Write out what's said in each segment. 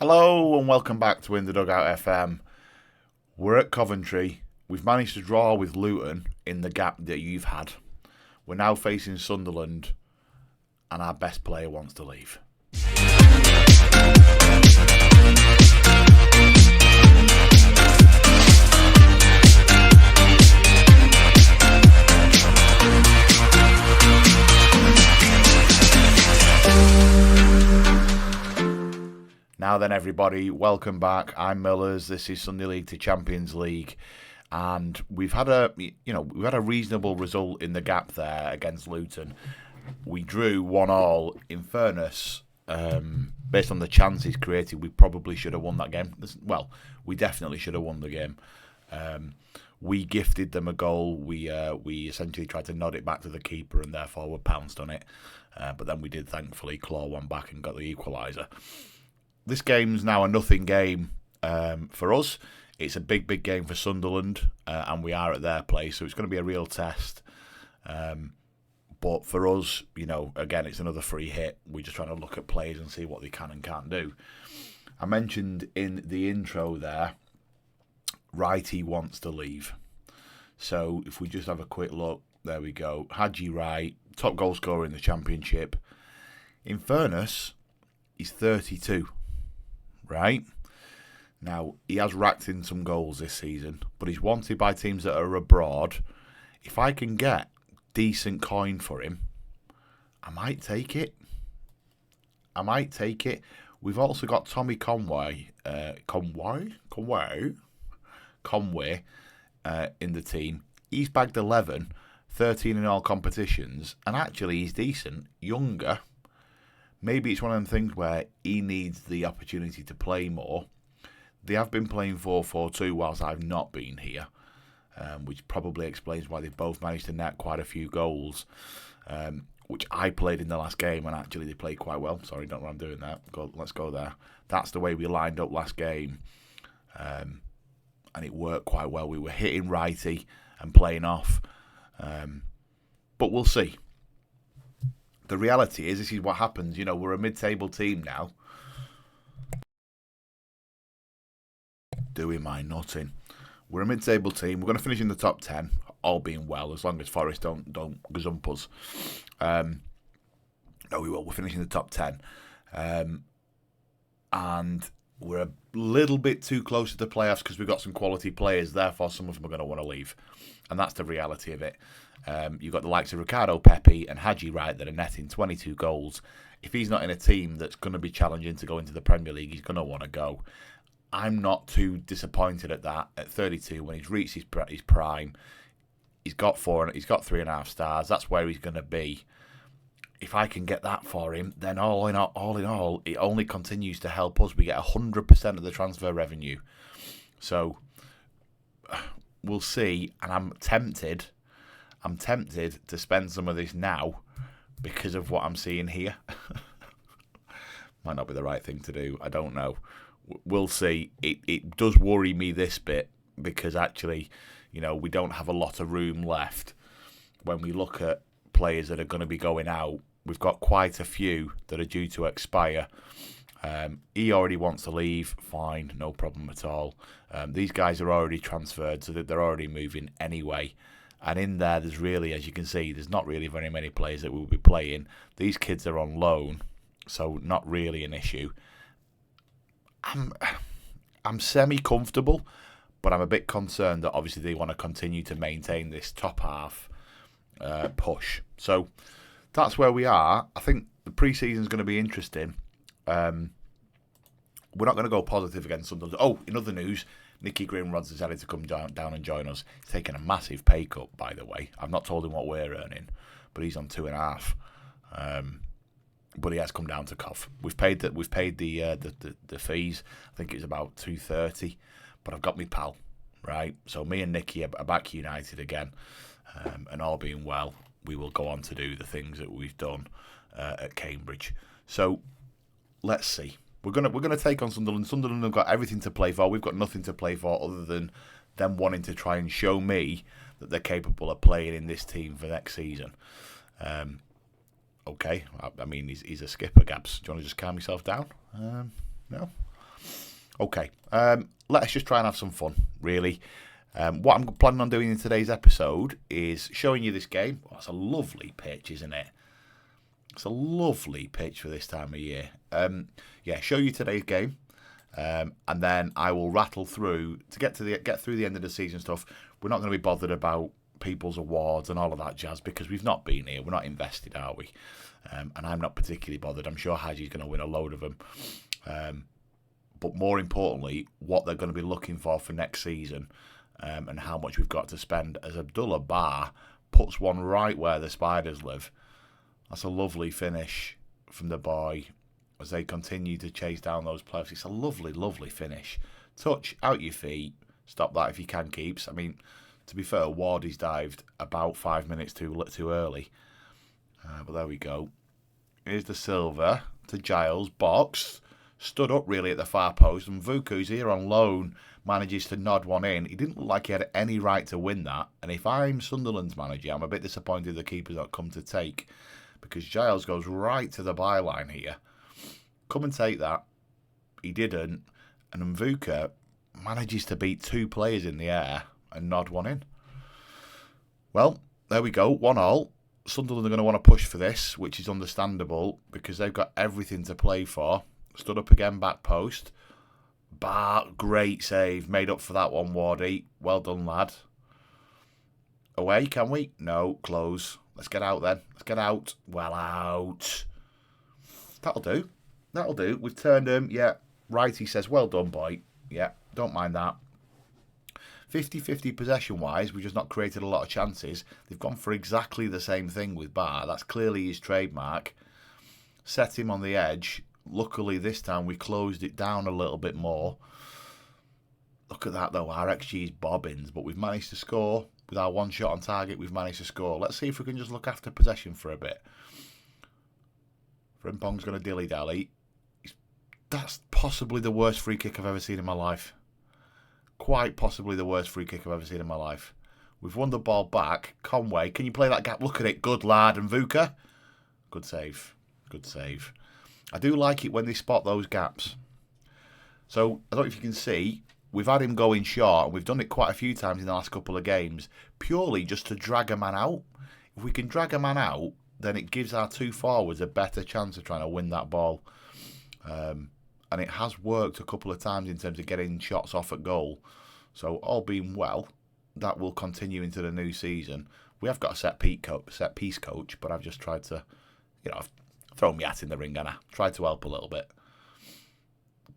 Hello and welcome back to In the Dugout FM. We're at Coventry. We've managed to draw with Luton in the gap that you've had. We're now facing Sunderland and our best player wants to leave. Now then, everybody, welcome back. I'm Millers. This is Sunday League to Champions League, and we've had a reasonable result in the gap there against Luton. We drew 1-1. In fairness, based on the chances created, we probably should have won that game. Well, we definitely should have won the game. We gifted them a goal. We essentially tried to nod it back to the keeper, and therefore were pounced on it. But then we did thankfully claw one back and got the equaliser. This game's now a nothing game for us. It's a big game for Sunderland, and we are at their place, so it's going to be a real test. But for us, again, it's another free hit. We're just trying to look at players and see what they can and can't do. I mentioned in the intro there, Wrighty wants to leave. So if we just have a quick look, there we go. Haji Wright, top goal scorer in the Championship. In fairness, he's 32. Right? Now, he has racked in some goals this season, but he's wanted by teams that are abroad. If I can get decent coin for him, I might take it. We've also got Tommy Conway in the team. He's bagged 11, 13 in all competitions, and actually he's decent, younger. Maybe it's one of them things where he needs the opportunity to play more. They have been playing 4-4-2 whilst I've not been here, which probably explains why they've both managed to net quite a few goals, which I played in the last game, and actually they played quite well. Sorry, don't know why I'm doing that. Let's go there. That's the way we lined up last game, and it worked quite well. We were hitting righty and playing off, but we'll see. The reality is, this is what happens. We're a mid-table team now. Doing my nutting. We're a mid-table team. We're going to finish in the top 10, all being well, as long as Forest don't gazump us. No, we will. We're finishing the top 10. And we're a little bit too close to the playoffs because we've got some quality players. Therefore, some of them are going to want to leave. And that's the reality of it. You've got the likes of Ricardo Pepe and Haji Wright that are netting 22 goals. If he's not in a team that's going to be challenging to go into the Premier League, he's going to want to go. I'm not too disappointed at that. At 32, when he's reached his prime, he's got 3.5 stars. That's where he's going to be. If I can get that for him, then all in all, it only continues to help us. We get 100% of the transfer revenue. So we'll see. And I'm tempted to spend some of this now because of what I'm seeing here. Might not be the right thing to do. I don't know. We'll see. It does worry me this bit because actually, we don't have a lot of room left. When we look at players that are going to be going out, we've got quite a few that are due to expire. He already wants to leave. Fine, no problem at all. These guys are already transferred, so that they're already moving anyway. And in there's really, as you can see, there's not really very many players that will be playing. These kids are on loan, so not really an issue. I'm semi-comfortable, but I'm a bit concerned that obviously they want to continue to maintain this top half push. So that's where we are. I think the pre-season is going to be interesting. We're not going to go positive against Sunderland. Oh, in other news, Nicky Grimrod's decided to come down and join us. He's taken a massive pay cut, by the way. I've not told him what we're earning, but he's on 2.5. But he has come down to Cov. We've paid the fees. I think it's about 230. But I've got me pal, right? So me and Nicky are back united again, and all being well, we will go on to do the things that we've done at Cambridge. So let's see. We're gonna take on Sunderland. Sunderland have got everything to play for. We've got nothing to play for other than them wanting to try and show me that they're capable of playing in this team for next season. Okay, I mean, he's a skipper, Gabs. Do you want to just calm yourself down? No? Okay, let us just try and have some fun, really. What I'm planning on doing in today's episode is showing you this game. Well, it's a lovely pitch, isn't it? It's a lovely pitch for this time of year. Show you today's game, and then I will rattle through to get through the end of the season stuff. We're not going to be bothered about people's awards and all of that jazz because we've not been here. We're not invested, are we? And I'm not particularly bothered. I'm sure Haji's going to win a load of them. But more importantly, what they're going to be looking for next season, and how much we've got to spend, as Abdullah Bar puts one right where the Spiders live. That's a lovely finish from the boy as they continue to chase down those players. It's a lovely, lovely finish. Touch, out your feet, stop that if you can, keeps. I mean, to be fair, Wardy's dived about 5 minutes too early. But there we go. Here's the silver to Giles, box. Stood up really at the far post, and Vuku, who's here on loan, manages to nod one in. He didn't look like he had any right to win that, and if I'm Sunderland's manager, I'm a bit disappointed the keeper's not come to take, because Giles goes right to the byline here. Come and take that. He didn't, and Mvuka manages to beat two players in the air and nod one in. Well, there we go, 1-1. Sunderland are going to want to push for this, which is understandable, because they've got everything to play for. Stood up again, back post. Bar, great save. Made up for that one, Wardy. Well done, lad. Away, can we? No, close. Let's get out then. Let's get out. Well out. That'll do. That'll do. We've turned him. Yeah. Right, he says, well done, boy. Yeah, don't mind that. 50-50 possession-wise, we've just not created a lot of chances. They've gone for exactly the same thing with Bar. That's clearly his trademark. Set him on the edge. Luckily, this time we closed it down a little bit more. Look at that, though. Our XG is bobbins, but we've managed to score. With our one shot on target, we've managed to score. Let's see if we can just look after possession for a bit. Frimpong's going to dilly-dally. That's possibly the worst free kick I've ever seen in my life. Quite possibly the worst free kick I've ever seen in my life. We've won the ball back. Conway, can you play that gap? Look at it. Good lad. And Vuka. Good save. Good save. I do like it when they spot those gaps. So, I don't know if you can see, we've had him going short, and we've done it quite a few times in the last couple of games, purely just to drag a man out. If we can drag a man out, then it gives our two forwards a better chance of trying to win that ball. And it has worked a couple of times in terms of getting shots off at goal. So, all being well, that will continue into the new season. We have got a set piece coach, but I've just tried to, I've thrown my hat in the ring, and I tried to help a little bit.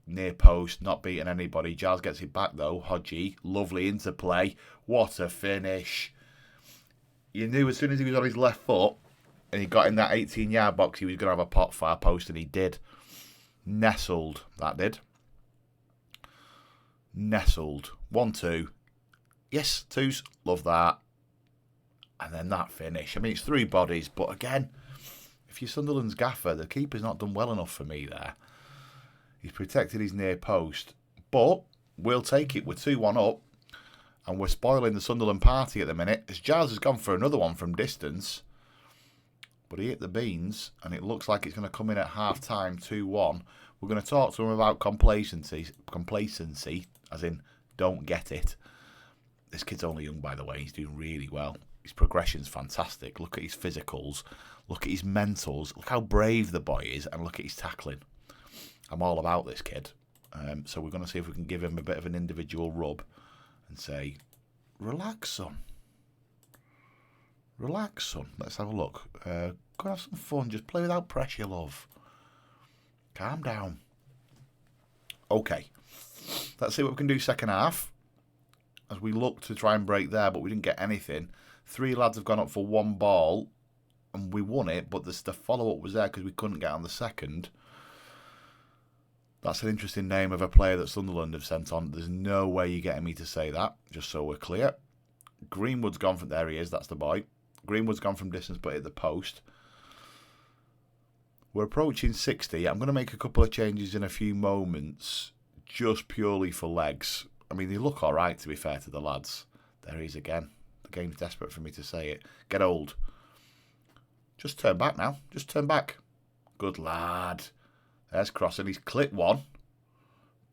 Near post, not beating anybody. Giles gets it back, though. Hodgie, lovely interplay. What a finish. You knew as soon as he was on his left foot and he got in that 18-yard box, he was going to have a pot far post, and he did. Nestled, that did. Nestled. 1-2. Yes, twos. Love that. And then that finish. I mean, it's three bodies, but again, if you're Sunderland's gaffer, the keeper's not done well enough for me there. He's protected his near post, but we'll take it. We're 2-1 up, and we're spoiling the Sunderland party at the minute, as Giles has gone for another one from distance, but he hit the beans, and it looks like it's going to come in at half-time, 2-1. We're going to talk to him about complacency, as in don't get it. This kid's only young, by the way. He's doing really well. His progression's fantastic. Look at his physicals. Look at his mentals. Look how brave the boy is, and look at his tackling. I'm all about this kid. So we're going to see if we can give him a bit of an individual rub and say, relax, son. Relax, son. Let's have a look. Go have some fun. Just play without pressure, love. Calm down. Okay. Let's see what we can do second half. As we look to try and break there, but we didn't get anything. 3 lads have gone up for 1 ball, and we won it, but the follow-up was there because we couldn't get on the second. That's an interesting name of a player that Sunderland have sent on. There's no way you're getting me to say that, just so we're clear. Greenwood's gone from... There he is, that's the boy. Greenwood's gone from distance, but hit the post. We're approaching 60. I'm going to make a couple of changes in a few moments, just purely for legs. I mean, they look all right, to be fair to the lads. There he is again. The game's desperate for me to say it. Get old. Just turn back now. Just turn back. Good lad. There's crossing. He's clipped one.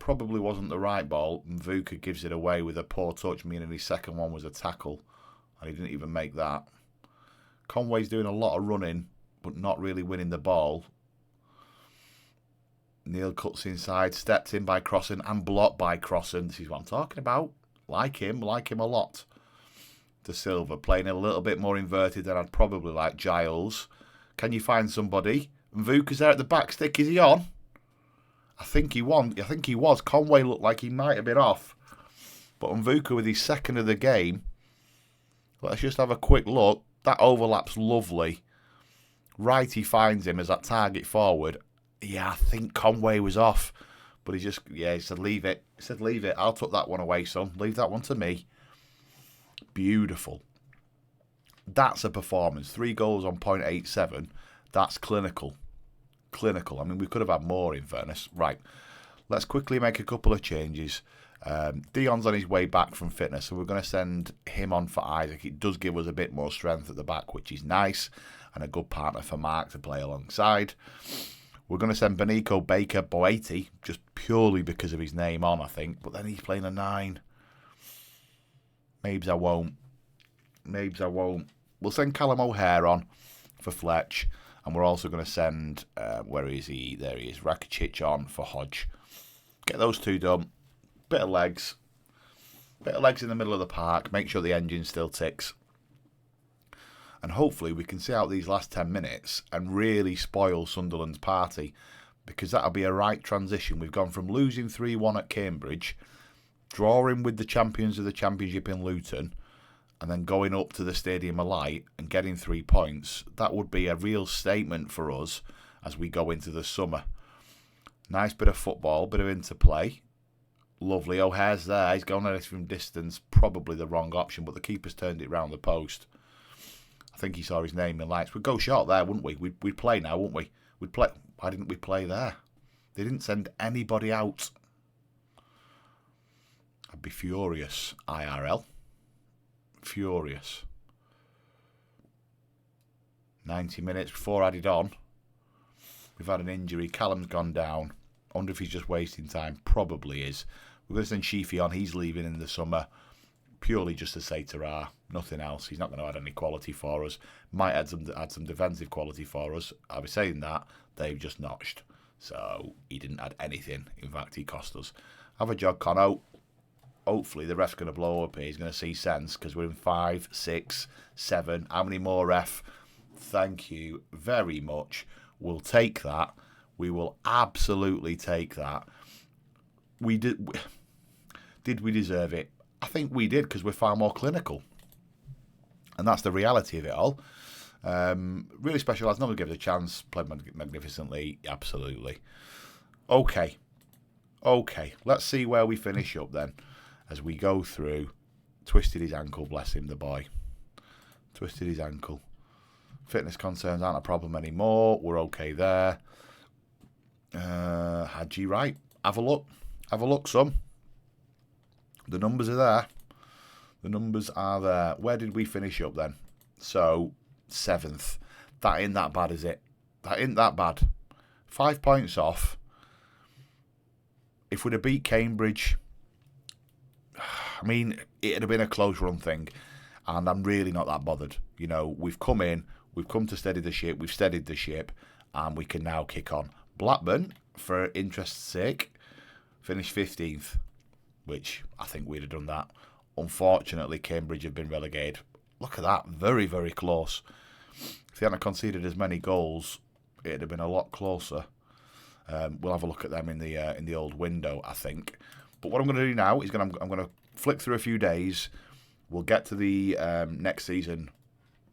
probably wasn't the right ball. Mvuka gives it away with a poor touch, meaning his second one was a tackle, and he didn't even make that. Conway's doing a lot of running, but not really winning the ball. Neil cuts inside, stepped in by Crossan and blocked by Crossan. This is what I'm talking about. Like him a lot. De Silva playing a little bit more inverted than I'd probably like. Giles, can you find somebody? Mvuka's there at the back stick. Is he on? I think he was. Conway looked like he might have been off. But Mvuka with his second of the game. Let's just have a quick look. That overlap's lovely. Righty finds him as that target forward. Yeah, I think Conway was off. But he said, leave it. He said, leave it. I'll tuck that one away, son. Leave that one to me. Beautiful. That's a performance. 3 goals on 0.87. That's clinical. Clinical. I mean, we could have had more, in fairness. Right. Let's quickly make a couple of changes. Dion's on his way back from fitness, so we're going to send him on for Isaac. It does give us a bit more strength at the back, which is nice, and a good partner for Mark to play alongside. We're going to send Benico Baker Boeti, just purely because of his name on, I think, but then he's playing a 9. Maybe I won't. We'll send Callum O'Hare on for Fletch, and we're also going to send, where is he? There he is, Rakitic on for Hodge. Get those two done. Bit of legs in the middle of the park. Make sure the engine still ticks. And hopefully we can see out these last 10 minutes and really spoil Sunderland's party, because that'll be a right transition. We've gone from losing 3-1 at Cambridge, drawing with the champions of the Championship in Luton, and then going up to the Stadium of Light and getting 3 points. That would be a real statement for us as we go into the summer. Nice bit of football, bit of interplay. Lovely. O'Hare's there. He's going at it from distance. Probably the wrong option, but the keeper's turned it round the post. I think he saw his name in lights. We'd go short there, wouldn't we? We'd play now, wouldn't we? We'd play. Why didn't we play there? They didn't send anybody out. I'd be furious, IRL. Furious. 90 minutes before added on. We've had an injury. Callum's gone down. I wonder if he's just wasting time. Probably is. We're going to send Sheafy on. He's leaving in the summer. Purely just to say ta-ra. Nothing else. He's not going to add any quality for us. Might add some defensive quality for us. I'll be saying that. They've just notched. So he didn't add anything. In fact, he cost us. Have a jog, Conno. Hopefully the ref's going to blow up here. He's going to see sense, because we're in 5, 6, 7. How many more, ref? Thank you very much. We'll take that. We will absolutely take that. We did. Did we deserve it? I think we did, because we're far more clinical. And that's the reality of it all. Really special lads. Nobody gave it a chance. Played magnificently. Absolutely. Okay. Let's see where we finish up then. As we go through. Twisted his ankle, bless him, the boy. Twisted his ankle. Fitness concerns aren't a problem anymore. We're okay there. Hadji, right. Have a look. Have a look, son. The numbers are there. The numbers are there. Where did we finish up then? So, 7th. That ain't that bad, is it? That ain't that bad. 5 points off. If we'd have beat Cambridge, I mean, it'd have been a close run thing. And I'm really not that bothered. You know, we've come in. We've come to steady the ship. We've steadied the ship. And we can now kick on. Blackburn, for interest's sake, finished 15th. Which I think we'd have done that. Unfortunately, Cambridge have been relegated. Look at that. Very, very close. If they hadn't conceded as many goals, it'd have been a lot closer. We'll have a look at them in the old window, I think. But what I'm going to do now is I'm going to flick through a few days. We'll get to the next season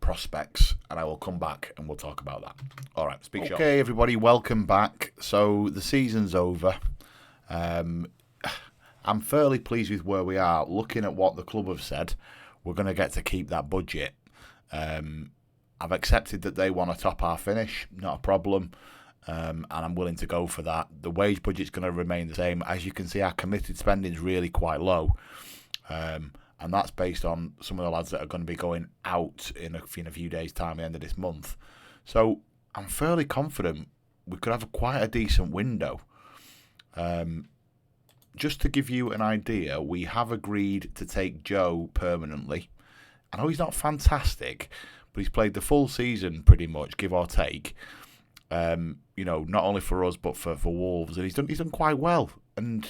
prospects, and I will come back and we'll talk about that. All right, speak short. Okay, everybody, welcome back. So the season's over. I'm fairly pleased with where we are. Looking at what the club have said, we're going to get to keep that budget. I've accepted that they want to top our finish, not a problem, and I'm willing to go for that. The wage budget's going to remain the same. As you can see, our committed spending is really quite low, and that's based on some of the lads that are going to be going out in a few days' time at the end of this month. So I'm fairly confident we could have quite a decent window. just to give you an idea, we have agreed to take Joe permanently. I know he's not fantastic, but he's played the full season pretty much, give or take. Not only for us but for Wolves, and he's done quite well. And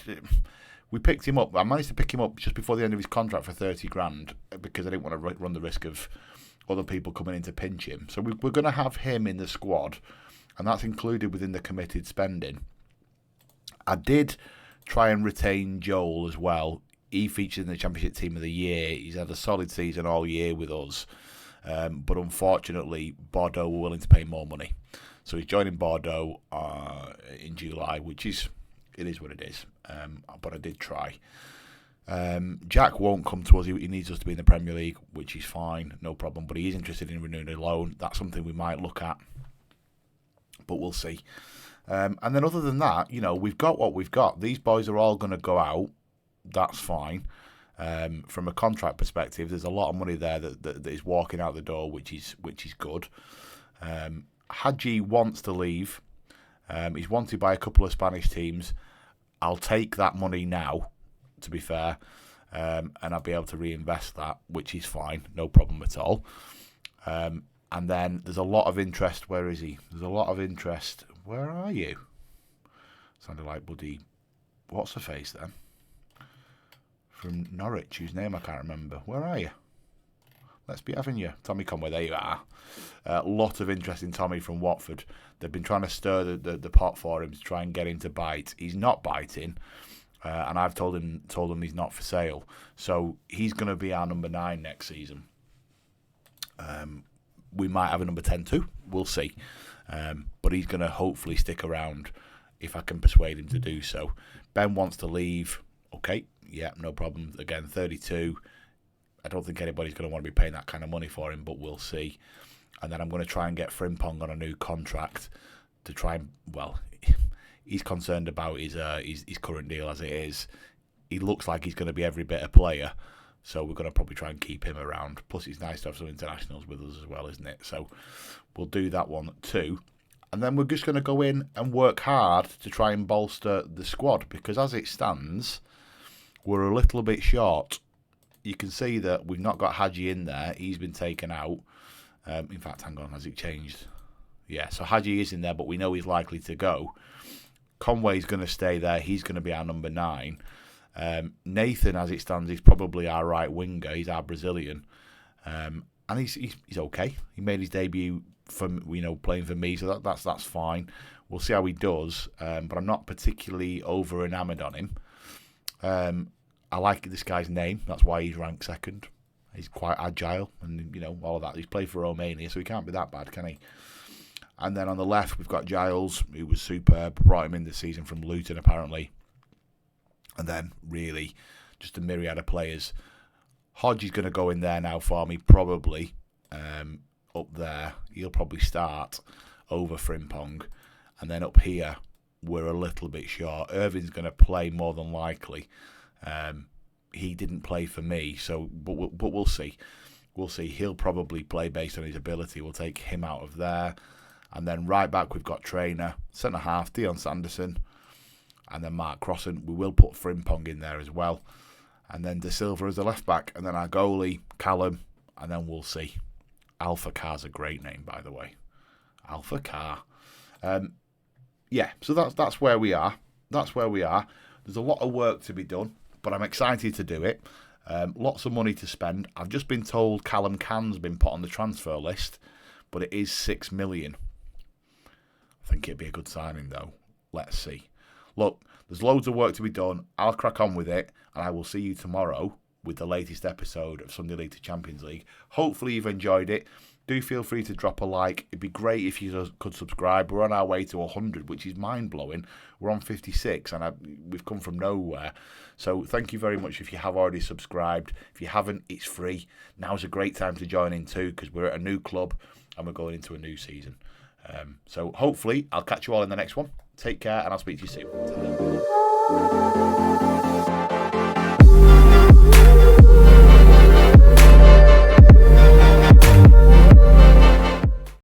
we picked him up. I managed to pick him up just before the end of his contract for 30 grand because I didn't want to run the risk of other people coming in to pinch him. So we're going to have him in the squad, and that's included within the committed spending. I did try and retain Joel as well. He featured in the Championship Team of the Year. He's had a solid season all year with us. But unfortunately, Bordeaux were willing to pay more money. So he's joining Bordeaux in July, it is what it is. But I did try. Jack won't come to us. He needs us to be in the Premier League, which is fine, no problem. But he is interested in renewing a loan. That's something we might look at. But we'll see. And then other than that, we've got what we've got. These boys are all going to go out. That's fine. From a contract perspective, there's a lot of money there that is walking out the door, which is good. Hadji wants to leave. He's wanted by a couple of Spanish teams. I'll take that money now, to be fair, and I'll be able to reinvest that, which is fine, no problem at all. And then there's a lot of interest. Where is he? There's a lot of interest. Where are you? Sounded like bloody... What's her face then? From Norwich, whose name I can't remember. Where are you? Let's be having you. Tommy Conway, there you are. A lot of interest in Tommy from Watford. They've been trying to stir the pot for him to try and get him to bite. He's not biting, and I've told him he's not for sale. So he's going to be our number 9 next season. We might have a number 10 too. We'll see. But he's going to hopefully stick around if I can persuade him to do so. Ben wants to leave. Okay, yeah, no problem. Again, 32. I don't think anybody's going to want to be paying that kind of money for him, but we'll see. And then I'm going to try and get Frimpong on a new contract to try and, he's concerned about his current deal as it is. He looks like he's going to be every bit a player, so we're going to probably try and keep him around. Plus, it's nice to have some internationals with us as well, isn't it? So we'll do that one too. And then we're just going to go in and work hard to try and bolster the squad, because as it stands, we're a little bit short. You can see that we've not got Hadji in there. He's been taken out. In fact, hang on, has it changed? Yeah, so Hadji is in there, but we know he's likely to go. Conway's going to stay there. He's going to be our number 9. Nathan, as it stands, is probably our right winger. He's our Brazilian. And he's okay. He made his debut playing for me, so that's fine. We'll see how he does. But I'm not particularly over enamoured on him. I like this guy's name. That's why he's ranked 2nd. He's quite agile and, all of that. He's played for Romania, so he can't be that bad, can he? And then on the left, we've got Giles, who was superb. Brought him in this season from Luton, apparently. And then, really, just a myriad of players. Hodge is going to go in there now for me, probably. Up there, he'll probably start over Frimpong. And then up here, we're a little bit short. Irving's going to play more than likely. He didn't play for me, but we'll see. We'll see. He'll probably play based on his ability. We'll take him out of there. And then right back, we've got Trainer. Centre half, Dion Sanderson. And then Mark Crossan. We will put Frimpong in there as well. And then De Silva as the left back. And then our goalie, Callum. And then we'll see. Alpha Car's a great name, by the way. Alpha Car. So that's where we are. That's where we are. There's a lot of work to be done, but I'm excited to do it. Lots of money to spend. I've just been told Callum Can's been put on the transfer list, but it is 6 million. I think it'd be a good signing, though. Let's see. Look, there's loads of work to be done. I'll crack on with it, and I will see you tomorrow with the latest episode of Sunday League to Champions League. Hopefully you've enjoyed it. Do feel free to drop a like. It'd be great if you could subscribe. We're on our way to 100, which is mind-blowing. We're on 56, and we've come from nowhere. So thank you very much if you have already subscribed. If you haven't, it's free. Now's a great time to join in too, because we're at a new club, and we're going into a new season. So hopefully I'll catch you all in the next one. Take care, and I'll speak to you soon.